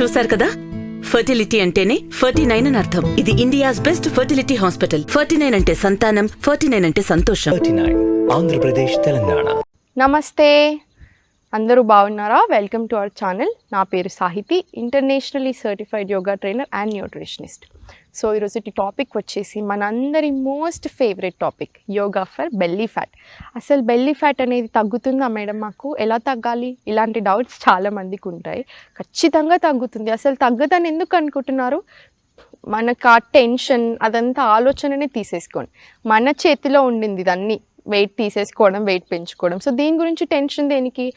చూశారు కదా, ఫర్టిలిటీ అంటేనే 49 అని అర్థం. ఇది ఇండియాస్ బెస్ట్ ఫర్టిలిటీ హాస్పిటల్. 49 అంటే సంతానం, 49 అంటే సంతోషం. 39 ఆంధ్రప్రదేశ్, తెలంగాణ. నమస్తే, అందరూ బాగున్నారా? Welcome to our channel. నా పేరు Sahiti, internationally certified yoga trainer and nutritionist. So ఈరోజు టాపిక్ వచ్చేసి మనందరి most favourite topic, yoga for belly fat. అసలు బెల్లీ ఫ్యాట్ అనేది తగ్గుతుందా మేడం? మాకు ఎలా తగ్గాలి? ఇలాంటి డౌట్స్ చాలామందికి ఉంటాయి. ఖచ్చితంగా తగ్గుతుంది. అసలు తగ్గదని ఎందుకు అనుకుంటున్నారు? మనకు ఆ టెన్షన్ అదంతా ఆలోచననే తీసేసుకోండి. మన చేతిలో ఉండింది ఇదన్నీ, వెయిట్ తీసేసుకోవడం, వెయిట్ పెంచుకోవడం. సో దీని గురించి టెన్షన్ దేనికి?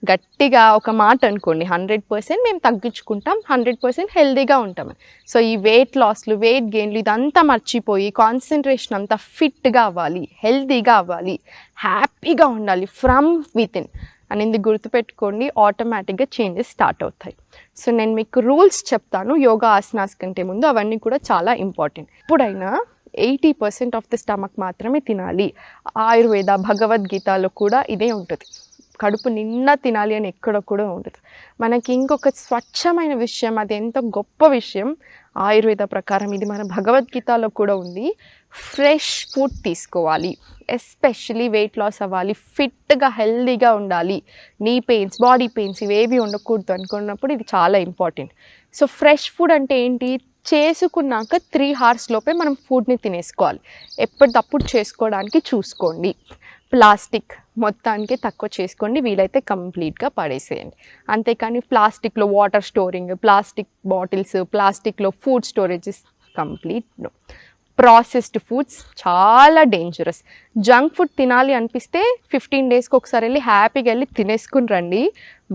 గట్టిగా ఒక మాట అనుకోండి, 100% మేము తగ్గించుకుంటాం, 100% హెల్దీగా ఉంటాం. సో ఈ వెయిట్ లాస్లు, వెయిట్ గెయిన్లు ఇదంతా మర్చిపోయి కాన్సన్ట్రేషన్ అంతా ఫిట్గా అవ్వాలి, హెల్దీగా అవ్వాలి, హ్యాపీగా ఉండాలి ఫ్రమ్ వితిన్ అనేది గుర్తుపెట్టుకోండి. ఆటోమేటిక్గా చేంజెస్ స్టార్ట్ అవుతాయి. సో నేను మీకు రూల్స్ చెప్తాను యోగా ఆసనాస్ కంటే ముందు. అవన్నీ కూడా చాలా ఇంపార్టెంట్. ఎప్పుడైనా 80% ఆఫ్ ద స్టమక్ మాత్రమే తినాలి. ఆయుర్వేద, భగవద్గీతలో కూడా ఇదే ఉంటుంది. కడుపు నిండా తినాలి అని ఎక్కడ కూడా ఉండదు. మనకి ఇంకొక స్వచ్ఛమైన విషయం, అది ఎంత గొప్ప విషయం, ఆయుర్వేద ప్రకారం ఇది మన భగవద్గీతలో కూడా ఉంది. ఫ్రెష్ ఫుడ్ తీసుకోవాలి. ఎస్పెషలీ వెయిట్ లాస్ అవ్వాలి, ఫిట్గా హెల్దీగా ఉండాలి, నీ పెయిన్స్, బాడీ పెయిన్స్ ఇవేవి ఉండకూడదు అనుకున్నప్పుడు ఇది చాలా ఇంపార్టెంట్. సో ఫ్రెష్ ఫుడ్ అంటే ఏంటి? చేసుకున్నాక 3 hours లోపే మనం ఫుడ్ని తినేసుకోవాలి. ఎప్పటికప్పుడు చేసుకోవడానికి చూసుకోండి. ప్లాస్టిక్ మొత్తానికి తక్కువ చేసుకోండి, వీలైతే కంప్లీట్గా పడేసేయండి. అంతేకాని ప్లాస్టిక్లో వాటర్ స్టోరింగ్, ప్లాస్టిక్ బాటిల్స్, ప్లాస్టిక్లో food storages complete no. Processed foods చాలా డేంజరస్. జంక్ ఫుడ్ తినాలి అనిపిస్తే 15 daysకి ఒకసారి వెళ్ళి హ్యాపీగా వెళ్ళి తినేసుకుని రండి.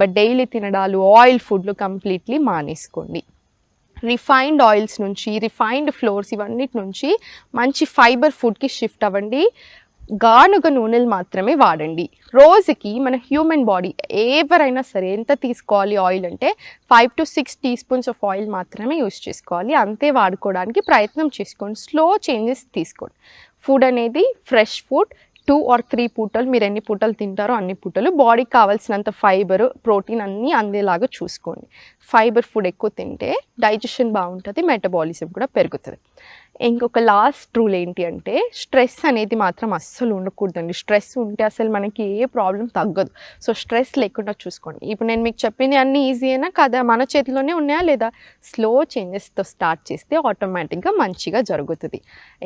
బట్ డైలీ తినడాలు, ఆయిల్ ఫుడ్లు కంప్లీట్లీ మానేసుకోండి. రిఫైన్డ్ ఆయిల్స్ నుంచి, రిఫైన్డ్ ఫ్లోర్స్ ఇవన్నిటి నుంచి మంచి ఫైబర్ ఫుడ్కి షిఫ్ట్ అవ్వండి. గానుగ నూనెలు మాత్రమే వాడండి. రోజుకి మన హ్యూమన్ బాడీ ఎవరైనా సరే ఎంత తీసుకోవాలి ఆయిల్ అంటే 5 to 6 teaspoons ఆఫ్ ఆయిల్ మాత్రమే యూస్ చేసుకోవాలి. అంతే వాడుకోవడానికి ప్రయత్నం చేసుకోండి. స్లో చేంజెస్ తీసుకోండి. ఫుడ్ అనేది ఫ్రెష్ ఫుడ్ 2 or 3 పూటలు, మీరు ఎన్ని పూటలు తింటారో అన్ని పూటలు బాడీకి కావాల్సినంత ఫైబర్, ప్రోటీన్ అన్నీ అందేలాగా చూసుకోండి. ఫైబర్ ఫుడ్ ఎక్కువ తింటే డైజెషన్ బాగుంటుంది, మెటబాలిజం కూడా పెరుగుతుంది. ఇంకొక లాస్ట్ రూల్ ఏంటి అంటే, స్ట్రెస్ అనేది మాత్రం అస్సలు ఉండకూడదండి. స్ట్రెస్ ఉంటే అసలు మనకి ఏ ప్రాబ్లం తగ్గదు. సో స్ట్రెస్ లేకుండా చూసుకోండి. ఇప్పుడు నేను మీకు చెప్పింది అన్నీ ఈజీ అయినా కదా, మన చేతిలోనే ఉన్నాయా లేదా? స్లో చేంజెస్తో స్టార్ట్ చేస్తే ఆటోమేటిక్గా మంచిగా జరుగుతుంది.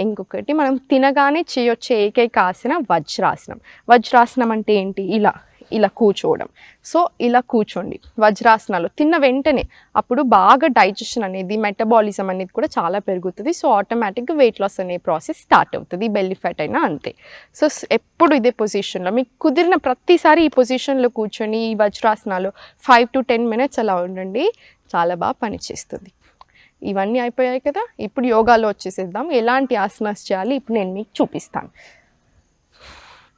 ఇంకొకటి, మనం తినగానే చేయొచ్చే ఏకైక ఆసన వజ్రాసనం. వజ్రాసనం అంటే ఏంటి? ఇలా కూర్చోవడం. సో ఇలా కూర్చోండి వజ్రాసనాలు. తిన్న వెంటనే అప్పుడు బాగా డైజెషన్ అనేది, మెటబాలిజం అనేది కూడా చాలా పెరుగుతుంది. సో ఆటోమేటిక్గా వెయిట్ లాస్ అనే ప్రాసెస్ స్టార్ట్ అవుతుంది. బెల్లీ ఫ్యాట్ అయినా అంతే. సో ఎప్పుడు ఇదే పొజిషన్లో, మీకు కుదిరిన ప్రతిసారి ఈ పొజిషన్లో కూర్చొని ఈ వజ్రాసనాలు 5 to 10 minutes అలా ఉండండి. చాలా బాగా పనిచేస్తుంది. ఇవన్నీ అయిపోయాయి కదా, ఇప్పుడు యోగాలో వచ్చేసేద్దాం. ఎలాంటి ఆసనాస్ చేయాలి ఇప్పుడు నేను మీకు చూపిస్తాను.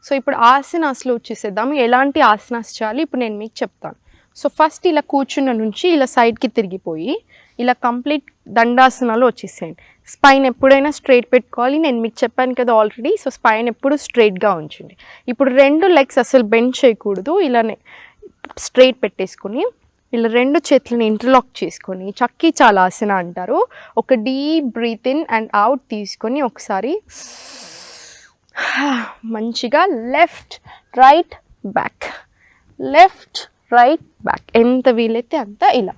సో ఇప్పుడు ఆసనాస్లో వచ్చేసేద్దాము. ఎలాంటి ఆసనాస్ చేయాలి ఇప్పుడు నేను మీకు చెప్తాను. సో ఫస్ట్ ఇలా కూర్చున్న నుంచి ఇలా సైడ్కి తిరిగిపోయి ఇలా కంప్లీట్ దండాసనాలు వచ్చేసేయండి. స్పైన్ ఎప్పుడైనా స్ట్రైట్ పెట్టుకోవాలి. నేను మీకు చెప్పాను కదా ఆల్రెడీ. సో స్పైన్ ఎప్పుడు స్ట్రైట్గా ఉంచండి. ఇప్పుడు 2 legs అసలు బెండ్ చేయకూడదు. ఇలానే స్ట్రైట్ పెట్టేసుకొని ఇలా 2 చేతులను ఇంటర్లాక్ చేసుకొని, చక్కీ చాలా ఆసన అంటారు. ఒక deep breath in and out తీసుకొని ఒకసారి మంచిగా left right back, left right back, ఎంత వీలైతే అంత ఇలా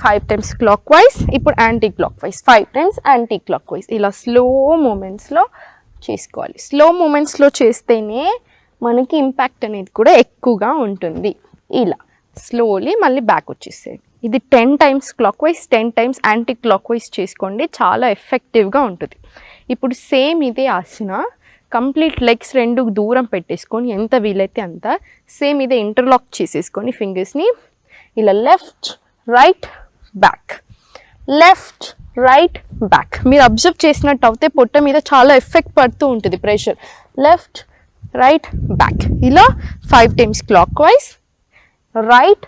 5 times క్లాక్ వైజ్. ఇప్పుడు anti clockwise 5 times anti clockwise. ఇలా స్లో మూమెంట్స్లో చేసుకోవాలి. స్లో మూమెంట్స్లో చేస్తేనే మనకి ఇంపాక్ట్ అనేది కూడా ఎక్కువగా ఉంటుంది. ఇలా స్లోలీ మళ్ళీ బ్యాక్ వచ్చేసేది. ఇది 10 times clock wise, 10 times anti clock wise చేసుకోండి. చాలా ఎఫెక్టివ్గా ఉంటుంది. ఇప్పుడు సేమ్ ఇదే ఆసన కంప్లీట్ లెగ్స్ 2 దూరం పెట్టేసుకొని ఎంత వీలైతే అంత సేమ్ ఇదే ఇంటర్లాక్ చేసేసుకొని ఫింగర్స్ని ఇలా left right back, left right back. మీరు అబ్జర్వ్ చేసినట్టు అయితే పొట్ట మీద చాలా ఎఫెక్ట్ పడుతూ ఉంటుంది ప్రెషర్. లెఫ్ట్ రైట్ బ్యాక్ ఇలా 5 times clock wise. Right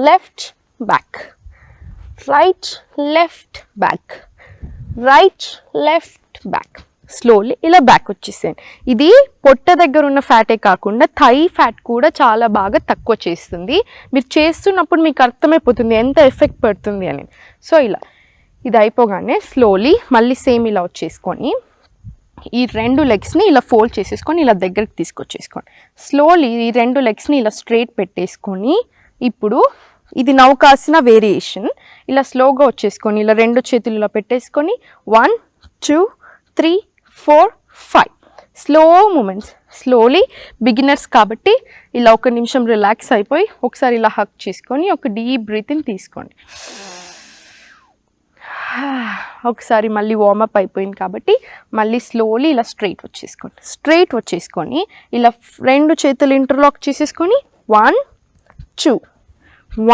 left back, right left back, right left back. Slowly ఇలా బ్యాక్ వచ్చేసేయండి. ఇది పొట్ట దగ్గర ఉన్న ఫ్యాటే కాకుండా థై ఫ్యాట్ కూడా చాలా బాగా తక్కువ చేస్తుంది. మీరు చేస్తున్నప్పుడు మీకు అర్థమైపోతుంది ఎంత ఎఫెక్ట్ పడుతుంది అని. సో ఇలా ఇది అయిపోగానే స్లోలీ మళ్ళీ సేమ్ ఇలా వచ్చేసుకొని ఈ 2 లెగ్స్ని ఇలా ఫోల్డ్ చేసేసుకొని ఇలా దగ్గరికి తీసుకొచ్చేసుకోండి. స్లోలీ ఈ 2 లెగ్స్ని ఇలా స్ట్రైట్ పెట్టేసుకొని ఇప్పుడు ఇది నౌకాసన వేరియేషన్. ఇలా స్లోగా వచ్చేసుకొని ఇలా 2 చేతులు ఇలా పెట్టేసుకొని 1 2 3 4 5 స్లో మూమెంట్స్. స్లోలీ బిగినర్స్ కాబట్టి ఇలా 1 నిమిషం రిలాక్స్ అయిపోయి ఒకసారి ఇలా హక్ చేసుకొని ఒక డీప్ బ్రీతింగ్ తీసుకోండి. ఒకసారి మళ్ళీ వార్మప్ అయిపోయింది కాబట్టి మళ్ళీ స్లోలీ ఇలా స్ట్రైట్ వచ్చేసుకొని ఇలా 2 చేతులు ఇంటర్లాక్ చేసేసుకొని 1 2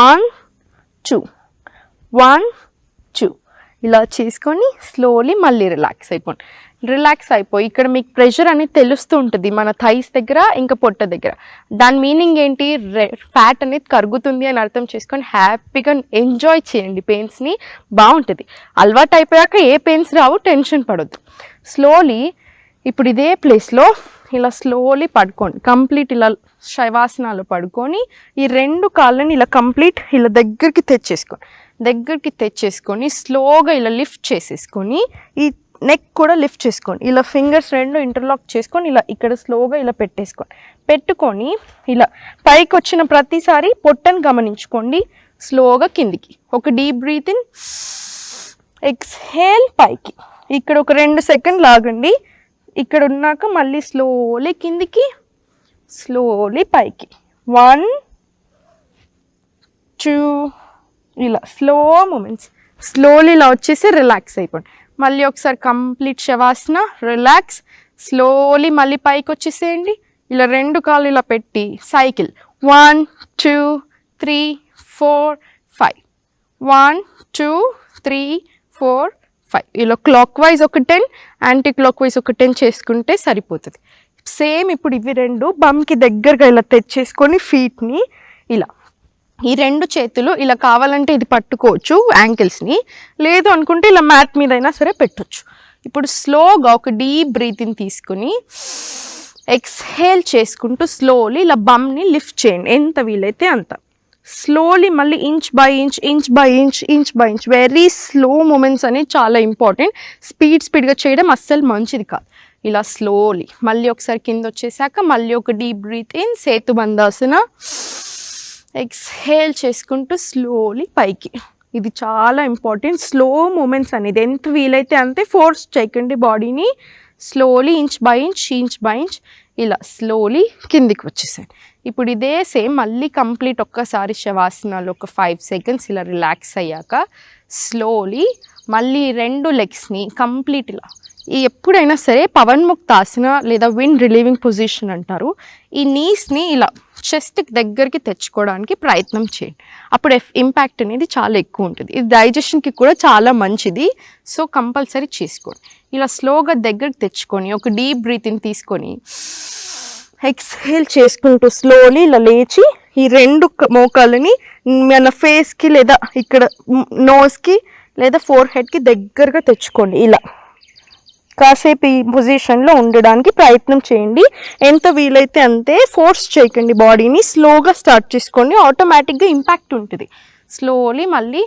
1 2 1 2 ఇలా చేసుకొని స్లోలీ మళ్ళీ రిలాక్స్ అయిపోయి ఇక్కడ మీకు ప్రెషర్ అనేది తెలుస్తూ ఉంటుంది మన థైస్ దగ్గర ఇంకా పొట్ట దగ్గర. దాని మీనింగ్ ఏంటి, ఫ్యాట్ అనేది కరుగుతుంది అని అర్థం చేసుకొని హ్యాపీగా ఎంజాయ్ చేయండి పెయిన్స్ని. బాగుంటుంది. అలవాటు అయిపోయాక ఏ పెయిన్స్ రావు, టెన్షన్ పడొద్దు. స్లోలీ ఇప్పుడు ఇదే ప్లేస్లో ఇలా స్లోలీ పడుకోండి. కంప్లీట్ ఇలా శవాసనాలు పడుకొని ఈ 2 కాళ్ళని ఇలా కంప్లీట్ ఇలా దగ్గరికి తెచ్చేసుకొని స్లోగా ఇలా లిఫ్ట్ చేసేసుకొని ఈ నెక్ కూడా లిఫ్ట్ చేసుకోండి. ఇలా ఫింగర్స్ 2 ఇంటర్లాక్ చేసుకొని ఇలా ఇక్కడ స్లోగా ఇలా పెట్టుకొని ఇలా పైకి వచ్చిన ప్రతిసారి పొట్టను గమనించుకోండి. స్లోగా కిందికి ఒక డీప్ బ్రీత్ ఇన్, ఎక్స్హేల్ పైకి. ఇక్కడ ఒక 2 సెకండ్లు ఆగండి. ఇక్కడ ఉన్నాక మళ్ళీ స్లోలీ కిందికి, స్లోలీ పైకి. 1 2 ఇలా స్లో మూమెంట్స్. స్లోలీ ఇలా వచ్చేసి రిలాక్స్ అయిపోండి. మళ్ళీ ఒకసారి కంప్లీట్ శవాసన, రిలాక్స్. స్లోలీ మళ్ళీ పైకి వచ్చేసేయండి. ఇలా 2 కాళ్ళు ఇలా పెట్టి సైకిల్ 1 2 3 4 5 1 2 3 4 5 ఇలా క్లాక్ వైజ్ ఒక 10, యాంటీ క్లాక్ వైజ్ ఒక 10 చేసుకుంటే సరిపోతుంది. సేమ్ ఇప్పుడు ఇవి 2 బమ్కి దగ్గరగా ఇలా తెచ్చేసుకొని ఫీట్ని ఇలా ఈ 2 చేతులు ఇలా కావాలంటే ఇది పట్టుకోవచ్చు యాంకిల్స్ని, లేదు అనుకుంటే ఇలా మ్యాట్ మీద అయినా సరే పెట్టొచ్చు. ఇప్పుడు స్లోగా ఒక డీప్ బ్రీతింగ్ తీసుకుని ఎక్స్హేల్ చేసుకుంటూ స్లోలీ ఇలా బమ్ని లిఫ్ట్ చేయండి ఎంత వీలైతే అంత. స్లోలీ మళ్ళీ inch by inch very slow moments అనేవి చాలా ఇంపార్టెంట్. స్పీడ్గా చేయడం అస్సలు మంచిది కాదు. ఇలా స్లోలీ మళ్ళీ ఒకసారి కింద వచ్చేసాక మళ్ళీ ఒక డీప్ బ్రీత్ ఇన్, సేతుబంధాసన. ఎక్స్హేల్ చేసుకుంటూ స్లోలీ పైకి. ఇది చాలా ఇంపార్టెంట్. స్లో మూమెంట్స్ అనేది ఎంత వీలైతే అంతే ఫోర్స్ చేయకండి బాడీని. స్లోలీ ఇంచ్ బై ఇంచ్ ఇలా స్లోలీ కిందికి వచ్చేసాను. ఇప్పుడు ఇదే సేమ్ మళ్ళీ కంప్లీట్ ఒక్కసారి శవాసనాలు ఒక 5 సెకండ్స్ ఇలా రిలాక్స్ అయ్యాక స్లోలీ మళ్ళీ 2 లెగ్స్ని కంప్లీట్ ఇలా ఎప్పుడైనా సరే పవన్ముక్తాసన లేదా విండ్ రిలీవింగ్ పొజిషన్ అంటారు. ఈ నీస్ని ఇలా చెస్ట్కి దగ్గరికి తెచ్చుకోవడానికి ప్రయత్నం చేయండి. అప్పుడు ఇంపాక్ట్ అనేది చాలా ఎక్కువ ఉంటుంది. ఇది డైజెషన్కి కూడా చాలా మంచిది. సో కంపల్సరీ చేసుకోండి. ఇలా స్లోగా దగ్గరికి తెచ్చుకొని ఒక డీప్ బ్రీతింగ్ తీసుకొని ఎక్స్హేల్ చేసుకుంటూ స్లోలీ ఇలా లేచి ఈ 2 మోకాళ్ళని మన ఫేస్కి లేదా ఇక్కడ నోస్కి లేదా ఫోర్ హెడ్కి దగ్గరగా తెచ్చుకోండి. ఇలా కాసేపు ఈ పొజిషన్లో ఉండడానికి ప్రయత్నం చేయండి. ఎంత వీలైతే అంతే ఫోర్స్ చేయకండి బాడీని. స్లోగా స్టార్ట్ చేసుకోండి. ఆటోమేటిక్గా ఇంపాక్ట్ ఉంటుంది. స్లోలీ మళ్ళీ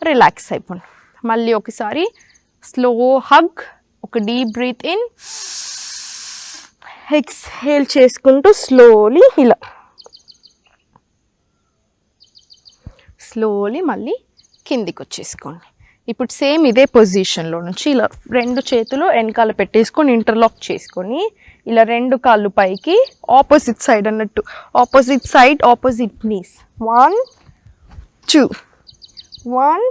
రిలాక్స్ అయిపోండి. మళ్ళీ ఒకసారి స్లో హగ్, ఒక డీప్ బ్రీత్ ఇన్, ఎక్స్హేల్ చేసుకుంటూ స్లోలీ ఇలా స్లోలీ మళ్ళీ కిందికి వచ్చేసుకోండి. ఇప్పుడు సేమ్ ఇదే పొజిషన్లో నుంచి ఇలా 2 చేతులు వెనకాల పెట్టేసుకొని ఇంటర్లాక్ చేసుకొని ఇలా 2 కాళ్ళు పైకి ఆపోజిట్ సైడ్ అన్నట్టు, ఆపోజిట్ నీస్. 1 2 1.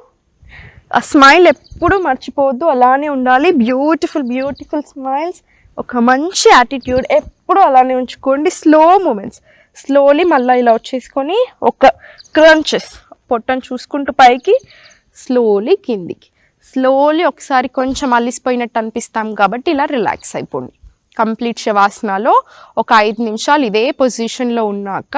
ఆ స్మైల్ ఎప్పుడు మర్చిపోవద్దు, అలానే ఉండాలి. బ్యూటిఫుల్ స్మైల్స్, ఒక మంచి యాటిట్యూడ్ ఎప్పుడు అలానే ఉంచుకోండి. Slow moments. స్లోలీ మళ్ళీ ఇలా వచ్చేసుకొని ఒక క్రంచెస్, పొట్టను చూసుకుంటూ పైకి, స్లోలీ కిందికి. స్లోలీ ఒకసారి కొంచెం అలిసిపోయినట్టు అనిపిస్తాం కాబట్టి ఇలా రిలాక్స్ అయిపోండి. కంప్లీట్ శవాసనాలో ఒక 5 నిమిషాలు ఇదే పొజిషన్లో ఉన్నాక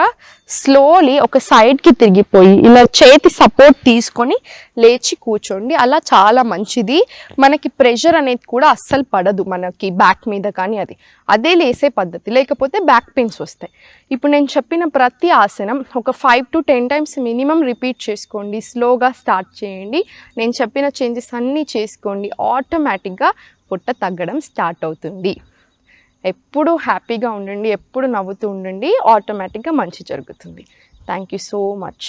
స్లోలీ ఒక సైడ్కి తిరిగిపోయి ఇలా చేతి సపోర్ట్ తీసుకొని లేచి కూర్చోండి. అలా చాలా మంచిది. మనకి ప్రెషర్ అనేది కూడా అస్సలు పడదు మనకి బ్యాక్ మీద, కానీ అదే లేసే పద్ధతి, లేకపోతే బ్యాక్ పెయిన్స్ వస్తాయి. ఇప్పుడు నేను చెప్పిన ప్రతి ఆసనం ఒక 5 to 10 టైమ్స్ మినిమం రిపీట్ చేసుకోండి. స్లోగా స్టార్ట్ చేయండి. నేను చెప్పిన చేంజెస్ అన్నీ చేసుకోండి. ఆటోమేటిక్గా పొట్ట తగ్గడం స్టార్ట్ అవుతుంది. ఎప్పుడు హ్యాపీగా ఉండండి, ఎప్పుడు నవ్వుతూ ఉండండి, ఆటోమేటిక్గా మంచి జరుగుతుంది. Thank you so much.